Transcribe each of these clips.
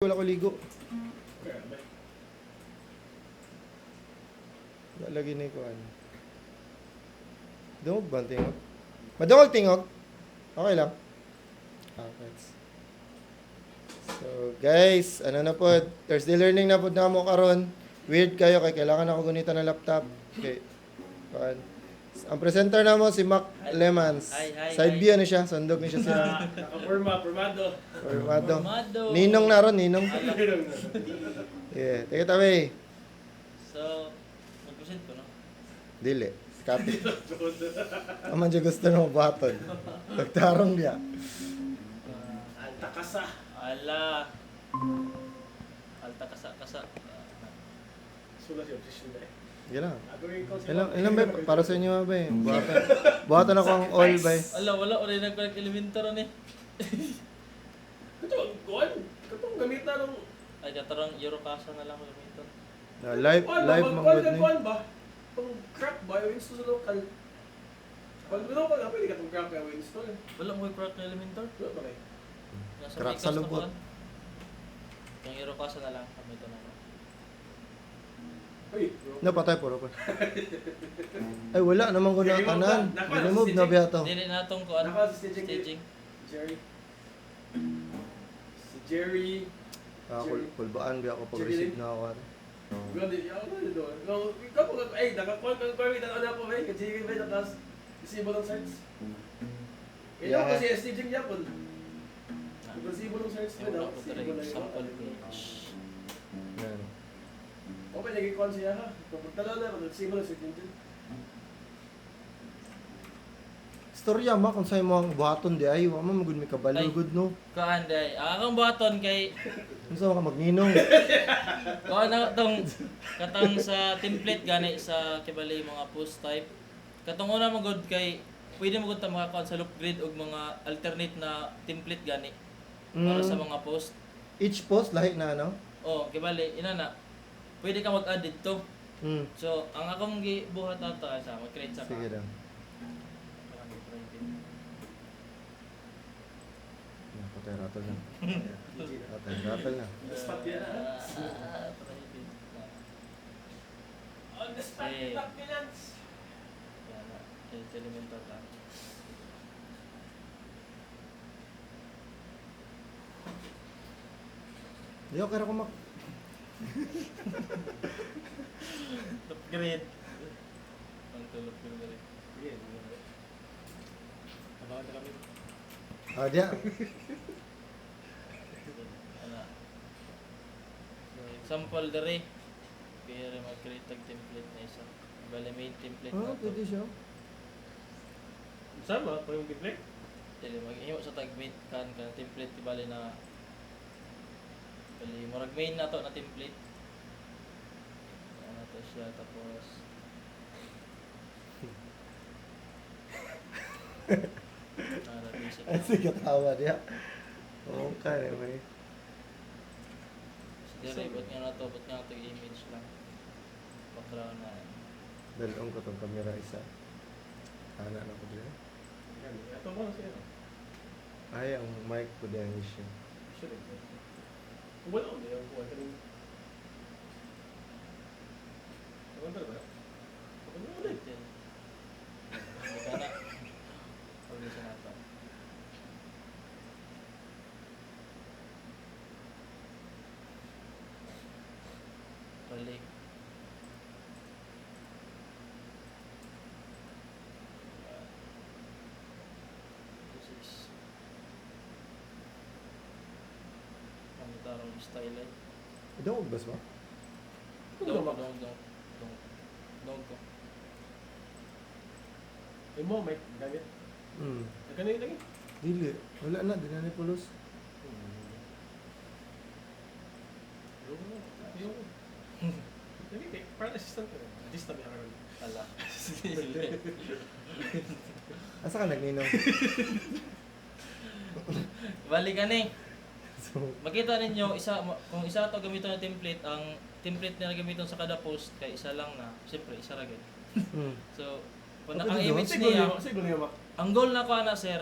Wala ko ligo. Lagi na ikuan. Dungog ba ang tingog? Madungog tingog? Okay lang. Okay. So guys, ano na po, Thursday learning na po na mo karon. Weird kayo kay kailangan ako gunita ng laptop. Okay. Kuan. Ang presenter na mo si Mac Lemans. Side view ano siya, sandog ni siya sila. Formado. Ninong na ron, ninong. Yeah, take it away. So, mag-present ko, no? Dili, copy. Aman dyan gusto na mabaton. Nagtarong niya. Alta kasa. Alta kasa. Sulat yung obsession na eh. Gila. Ilang ba? Para sa inyo ba eh. Buhatan ako ang all ba eh. Wala nag-collect elementor ni. Katong gamit na nung... Ay, katarang Eurocasa na lang elementor. Live manggod ni. ba? Itong crack ba? Yung install sa local. Pag pwede ka itong crack yung install. Wala mo crack na elementor? Wala ba kayo? Crack sa lubot. Yung Eurocasa na lang kami ito na. Uy, Napatay puro pa. Ay wala naman ko na kanan. Remove na biya to. Dili na itong kuan. Naka sa staging. Staging. Si Jerry. Kulbaan biya ako pag receive na ako. Ganda, ano na doon? Ikaw po, ay, nakakuha kang permit, ano po, eh, kasi ba, nakas, resibo ng sites. Kaya ako kasi staging niya po. Resibo ng sites mo daw, resibo na Sample yun. page. Yan. Okay, naging con siya ha. Pagpagtala na, resibo ng staging din. Storya ma kung sa'yo mo ang buhaton di ay, wa mo magud mi kabalugod no. Kuan day. Akong buhaton kay Unsa ka magninong? kuan na katong sa template gani sa kibali mga post type. Katong una mo gud kay pwede mo gud ta makakuan sa loop grid og mga alternate na template gani para sa mga post. Each post lahi na ano? Oh, kibali ina na. Pwede ka mag-add dito. Mm. So, ang akong gibuhat ata sa mag-create sa Sige lang. Patay rattle na. Patay rattle na. Spot yan ha. On the spot, documents. Yan na. Elementor ta. Di ako kaya ko mak... Upgrade. Ang tulog ko na rin. Abangan na kami. Ah, diya. Ano? So, example dere. Pero mag-create tag template na isa. Bale main template Oh, na to. pwede siya. Sama pa yung template? Dili mag-ihimo sa tag main kan template di bale na bale murag main na to na template. Ano to siya tapos para basic. Ay, sige, tawa diya. Oo, kaya may. Dili bot nga na to, bot nga to image lang. Background na. Dalawang ko tong camera isa. Ana na ko diya. Ito mo na siya. Ay, ang mic ko diya ang issue. Sure. Wala ko na yung kuha. Ano ba? Ano ulit? Hindi ka na. Publish na to. Balik. This is ang tarong style ay. Ito ko bas ba? Dong ko. Ay mo, may gamit. Hmm. Nagkano yun lagi? Dili. Wala na, di na ni pulos. Lagi, parang assistant ko. Assistant niya karoon. Ala. Asa ka nagninong? Balik ka ni. So, Makita ninyo kung isa to gamiton na template, ang template na gamiton sa kada post kay isa lang na. Siyempre isa ra gid. hmm. So, kung Okay, naka-image Siguro niya, niya, siguro niya ma. ang goal na ko ana sir,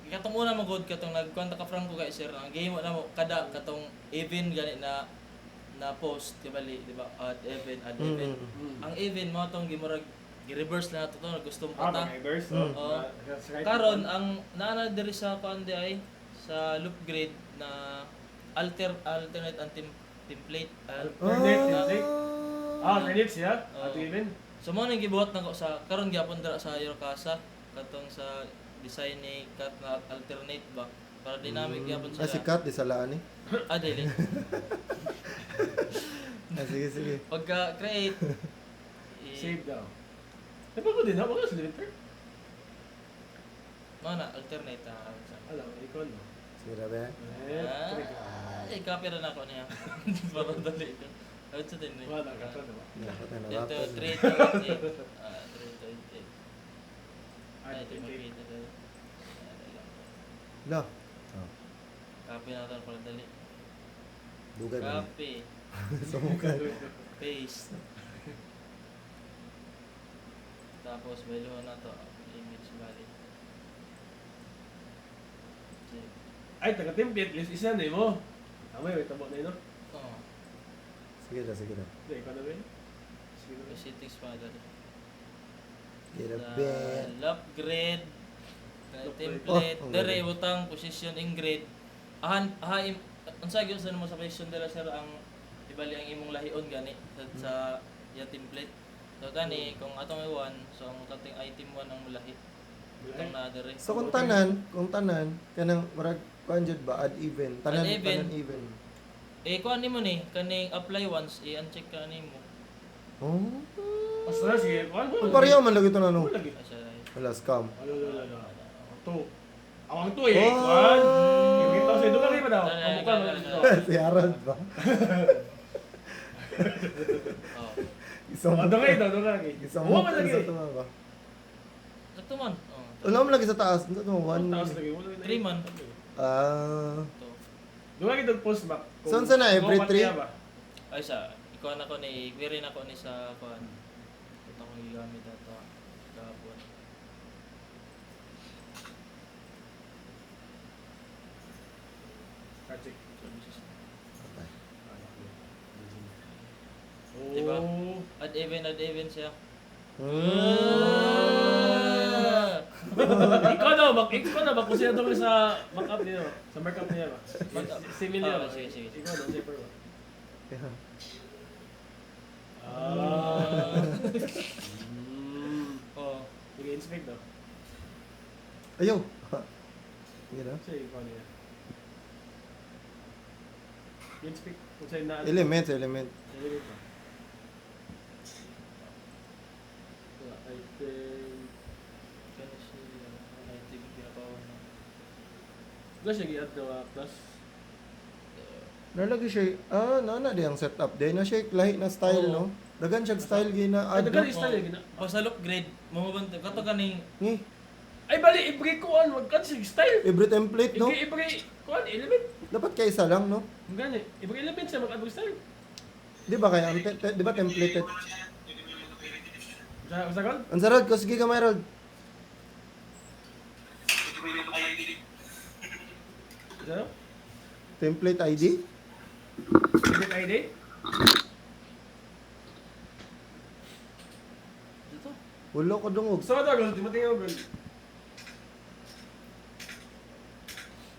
katong una mo good katong nagkwanta ka Franco kay sir ang game na mo kada katong even gani na post kibali di ba at even ang even mo tong gimurag i-reverse na to gusto mo pata reverse. Oo. karon ang naana diri sa kuan di ay sa loop grid na alternate ang template Alternate. Alternate siya. Oo. At even. so mo nang gibuhat nako sa karon gyapon dira sa Yorkasa katong sa design ni cut na alternate ba para dynamic gyapon Ah, si sila. Kat, di salaan eh. Dili. Sige. Pagka create Save daw. Napagod din ako sa Twitter. mana alternate Alam, ikaw no. Sige na ba? copy ra nako niya. Para dali ko. Out sa din. Wala ka to, diba? Dapat na Dito nawapas. 3 to 8. 3 to 8. Ay, ito makita dali. No. Oh. Copy na ito para dali. Dugay ba? Copy. Sumukan. Paste. Tapos bayluhan na to. Image valid. Save. Ay, taga-template. Isa na mo. Tama yun, tama na yun, no? Oo. Sige na. Hindi, ikaw na ba yun? Sige na ba? May settings pa dali. Sige na ba? Loop grid. Loop Template. Oh, ang Dere galing. utang position in grid. Unsa gyud sa mo sa position dela sir ang ibali ang imong lahion gani sa ya template. So gani kung atong i1 so ang kating item 1 ang lahi. Itong na dere. So kung tanan, kanang murag kuan jud ba add even, tanan Add even. even. Kuan nimo ni kaning apply once i-uncheck ka nimo. Oh. Basta na, sige. Ang pareho man lagi to na no. Lagi. Asa Wala scam. Wala. Ito. Awang to eh. Oh. Kwan. Yung kita sa ito ka ba daw? Dali, Kamukha mo dali, dito. Si Harold ba? Oh. Isang Ano nga ito? Ano nga lagi? Isang Oo, mo malagi. sa tuma ba? Sakto man. Oh. Wala mo lagi sa taas. Ito mo one. Taas lagi. Wala na. 3 man. Ah. To. Doon nga ito post back. Saan sa na, every kung three? matiya ba? Ay sa ikuan ako ni query nako ni sa kuan. Ito ko gigamit ato. Gabon. Kachik. Diba? Oh. Add even siya. Hmm. Ikaw na ba? Kung siya doon sa markup niya ba? Sa markup niya ba? Similar ba? Sige. Ikaw na, zipper ba? Yeah. Oh. Nag-inspect daw. Ayaw. Sige na. Siya ikaw niya. Inspect. Kung sa'yo na... Element. Element ba? I think... Kaya si item ginapawan na. Wala siya gi-add daw plus. Nalagi siya, nana di ang setup. Di na siya lahi na style, Oo. no? Dagan siya style gina Ay, add. dagan no? is- style, gina. Pag sa loop grade, mamabantay. Kato kaning Ni, Ay, bali, i-break ko an. Wag ka siya style. every template, no? I-break ko an, element. Dapat kay isa lang, no? Ang gani. I-break element siya mag-add style. Di ba kaya, di ba templated? Sa kan? Ang sarad ko, sige ka, Harold. Sa? Template ID? Element ID? dito. Wala ko dungog. Gusto mo ito, girl? Timating ako, girl.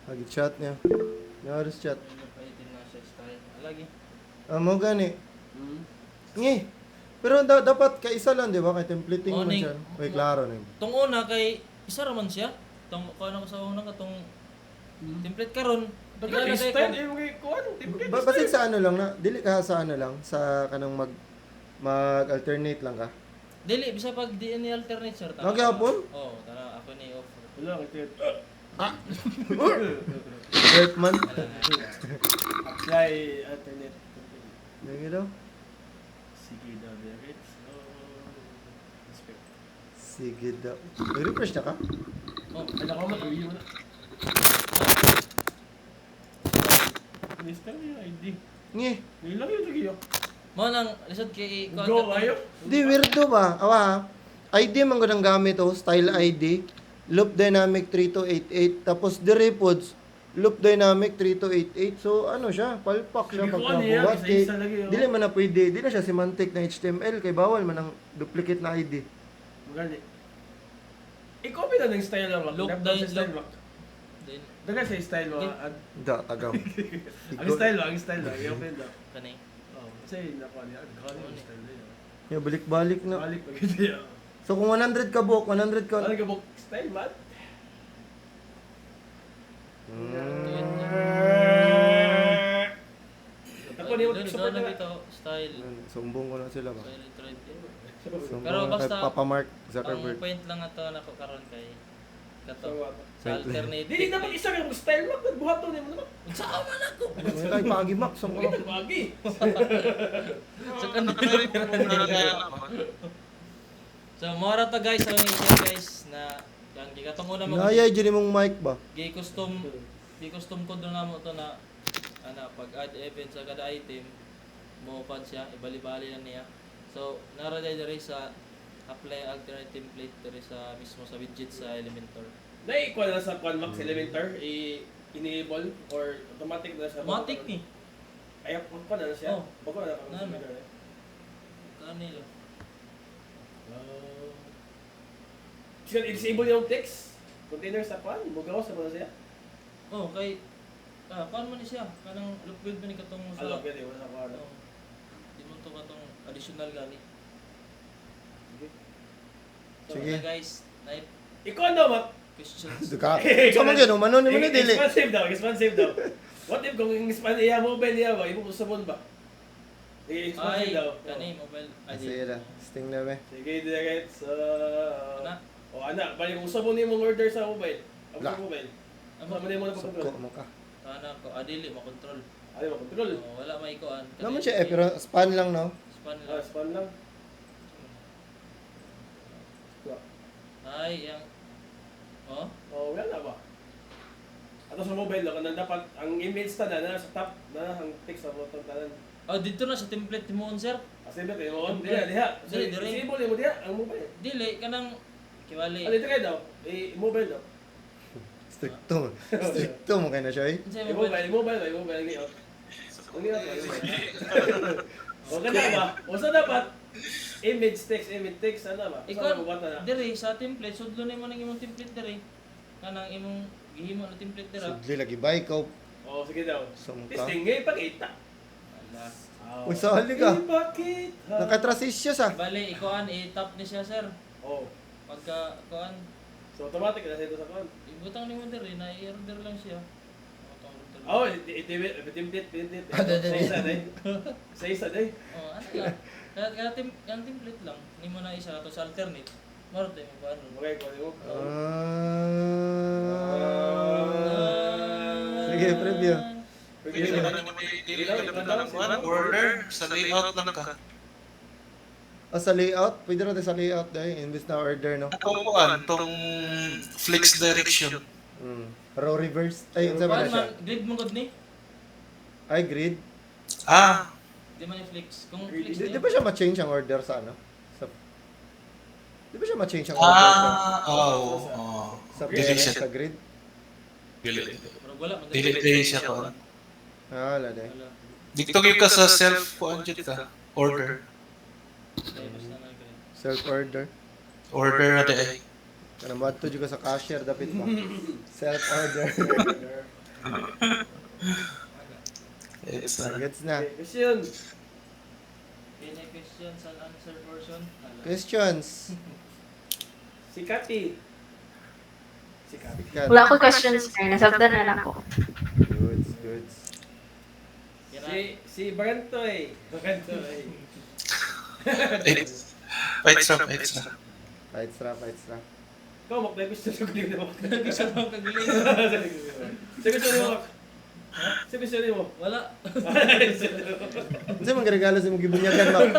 Lagi chat niya. Naros chat. Napaitin na siya style. Alagi. Mo gani. Hmm. Ngi. Pero dapat kay isa lang, di ba? Kay templating Oh, man ning- siya. May klaro na yun. Tong una kay isa ra man siya. Tong kuan ako sa una katong template karon. Dagan is style, i-break ko an. I-break Basit sa ano lang na, dili ka sa ano lang, sa kanang mag-alternate lang ka. Dili bisa pag di ni alternate sir. Nagyapon? Oo, tara ako ni offer. Wala, kitit. Earthman. Apply alternate. Nangi daw. Sige daw, Derek. Inspect. Sige daw. Refresh na ka? Oh, Ay, nako, mag-review mo na. Lista niyo, ID. Ngi. Nilang yun, lagi yun. mo nang lisod kay Go, ayo. Di, weirdo ba? Awa ha? ID man ko nang gamit oh, style ID. loop dynamic 3288, tapos dire pods, loop dynamic 3288. So ano siya, palpak siya Sige, pag kuha niya, nabuhat. isa-isa lagi, oh. Dili man na pwede, di na siya semantic na HTML, kay bawal man ang duplicate na ID. Magali. I-copy na ng style lang. Look, Dapat dahil- sa style lang. Then, Dagan sa style mo. Da, tagaw. Ang style lang, ang style lang. I-open lang. kanay. Oh, kasi nakuha niya. Nakuha niya yung style niya. Yung balik-balik na. Balik pa ganyan. So kung 100 ka book, 100 ka. Ano ka book? Style man? Ako niyo Doon, support doon na. dito, style. Sumbong ko na sila ba? Style trend. Sumbong Pero na basta, kay Papa Mark Ang Zuckerberg. point lang ato na ko karon kay kato. So, Sa alternative. Dili naman isa ka style man. Buhat to niyo mo naman. Sa man ako. May kay Pagi Max ang ko. Bagi. Sa kanila. So, mora to guys, sa mga guys na yang gikatong una mo. Nayay dyan mong mic ba? Gi-custom ko doon na mo to na pag add event sa kada item mo pad siya, ibali-bali na niya. So, nara diri sa apply alternate template diri sa mismo sa widget sa Elementor. Na-equal na sa Conmax Elementor, i-enable or automatic na siya. Automatic ni. Ay, pa na siya. Oh. Bago na Ano? Kanila. Siya i-disable yung text container sa kwan, bugaw sa mga siya. Oh, kay kuan man ni siya, kanang loop build man ni katong sa. Alam pwede wala sa kwan. Oh. Di mo to katong additional gani. So, Sige. na guys, na Ikaw ano, Mac? questions. Duka. So man gano, manon ni mo ni dili. Expansive daw, expansive daw. What if kung expand iya mobile niya ba, imo usabon ba? Ay, Expansive daw. kani mobile. Sige na. Sting na be. Sige, direct sa... Na, O anak, bali kung usabon niyo mong order sa mobile. Ako La. sa mobile. ang Usabon niyo mo na Suko pag-control. mo ka. kana ko adili makontrol. Ano mo, control? Oh, wala may kuan. Naman siya pero span lang no. Span Ah, lang. span lang. Ay, yang Oh, Oh, wala na ba? Ato sa mobile lang, kanang dapat ang image ta na sa top na ang text sa bottom tanan. oh dito na sa template mo sir. Kasi ba tayo mo? Diha, diha. So, Dili, dili. disable mo diha ang mobile. Dili kanang kiwali. Ano ito kayo daw? I-mobile daw. Stricto. Stricto mo kay na siya eh. Unsay I-mobile, i-mobile, i-mobile. Layout. Ang layout ba? O ganda ba? O sa dapat, image text, ano ba? Ikaw, Saan mo na? diri sa template sudlo nimo nang imong template diri. Kanang imong gihimo na template dira. Sudli lagi ba ikaw? O, sige daw. Sumka. Testing, ngayon pakita. Ala. Uy, sali ka. Pakita. Nakatrasis siya sa. Bali, ikuan i-tap ni siya sir. Oh. Pagka kuan So, automatic na sa ito sa kon. ibutang nimo diri na i-order lang siya. Butang order. Oh, template. Sa isa day. Sa isa day. Oh, ano lang. Kaya ang template lang. Nimo na isa to sa alternate. Maro tayo mo ba ano? Okay, kunin mo. Sige, preview. Pwede na. Order sa layout lang ka. Sa layout, pwede natin sa layout dahil imbes na order no. Tong flex direction. Row reverse. Ay, sa Kuan ba siya? man grid mo gud ni. Ay, grid. Ah, Di man i-flex. Kung Di, flex di niya. ba siya ma-change ang order sa ano? Sa, di ba siya ma-change ang order sa, oo. sa, Dili siya. sa grid? Pero wala man. Dili siya ko. Wala dahil. Wala. Dito kayo ka sa self ka. Order. Dahil basta na grid. Self-order. Order na day. Kanang madto juga sa cashier dapit ba? Self-order. It's na. Gets na. Okay, question. Any questions and answer portion? Ala. Questions. Si Kati. Si Kati. Sikat. Wala ko questions, sir. Nasabdan na lang ako. Goods, goods. Si Barantoy. Barantoy. Wait, stop. Fight strap. Ikaw, Mak, may gusto ko din mo. Gusto mo kagaling. Sa gusto ni mo, Mak. Sa gusto ni mo. Wala. Kasi mga regalo sa mga gibunyagan, Mac.